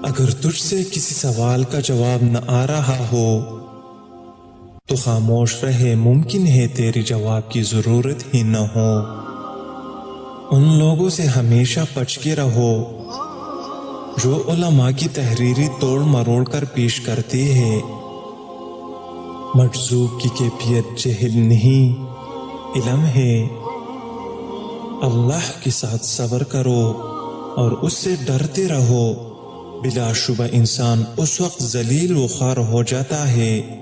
اگر تجھ سے کسی سوال کا جواب نہ آ رہا ہو تو خاموش رہے، ممکن ہے تیری جواب کی ضرورت ہی نہ ہو۔ ان لوگوں سے ہمیشہ بچ کے رہو جو علماء کی تحریری توڑ مروڑ کر پیش کرتے ہیں۔ مجذوب کی کیفیت جہل نہیں، علم ہے۔ اللہ کے ساتھ صبر کرو اور اس سے ڈرتے رہو۔ بلا شبہ انسان اس وقت ذلیل و خوار ہو جاتا ہے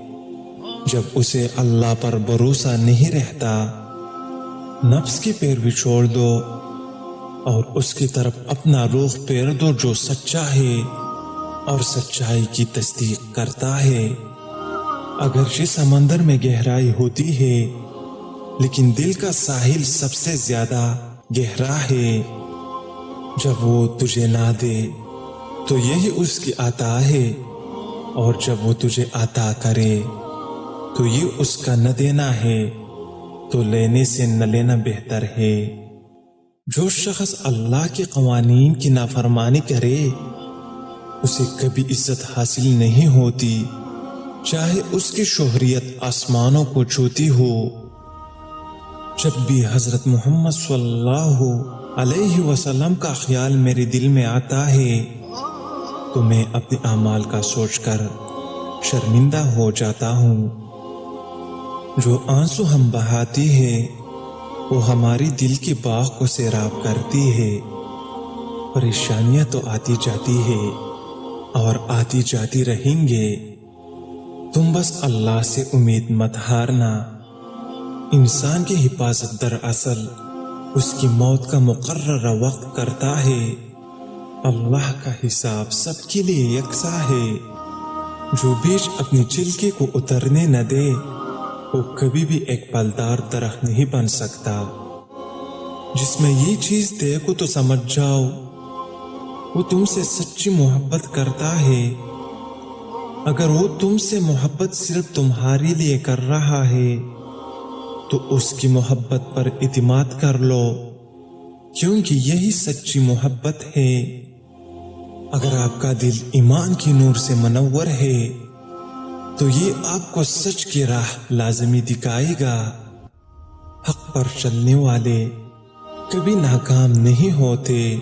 جب اسے اللہ پر بھروسہ نہیں رہتا۔ نفس کی پیروی چھوڑ دو اور اس کی طرف اپنا رخ پھیر دو جو سچا ہے اور سچائی کی تصدیق کرتا ہے۔ اگرچہ سمندر میں گہرائی ہوتی ہے لیکن دل کا ساحل سب سے زیادہ گہرا ہے۔ جب وہ تجھے نہ دے تو یہی اس کی عطا ہے، اور جب وہ تجھے عطا کرے تو یہ اس کا نہ دینا ہے، تو لینے سے نہ لینا بہتر ہے۔ جو شخص اللہ کے قوانین کی نافرمانی کرے اسے کبھی عزت حاصل نہیں ہوتی، چاہے اس کی شہریت آسمانوں کو چھوتی ہو۔ جب بھی حضرت محمد صلی اللہ علیہ وسلم کا خیال میرے دل میں آتا ہے تو میں اپنے اعمال کا سوچ کر شرمندہ ہو جاتا ہوں۔ جو آنسو ہم بہاتے ہیں وہ ہماری دل کے باغ کو سیراب کرتی ہے۔ پریشانیاں تو آتی جاتی ہے اور آتی جاتی رہیں گے، تم بس اللہ سے امید مت ہارنا۔ انسان کی حفاظت دراصل اس کی موت کا مقررہ وقت کرتا ہے۔ اللہ کا حساب سب کے لیے یکساں ہے۔ جو بیج اپنی چھلکے کو اترنے نہ دے وہ کبھی بھی ایک پھلدار درخت نہیں بن سکتا۔ جس میں یہ چیز دیکھو تو سمجھ جاؤ وہ تم سے سچی محبت کرتا ہے۔ اگر وہ تم سے محبت صرف تمہارے لیے کر رہا ہے تو اس کی محبت پر اعتماد کر لو، کیونکہ یہی سچی محبت ہے۔ اگر آپ کا دل ایمان کی نور سے منور ہے تو یہ آپ کو سچ کی راہ لازمی دکھائے گا۔ حق پر چلنے والے کبھی ناکام نہیں ہوتے۔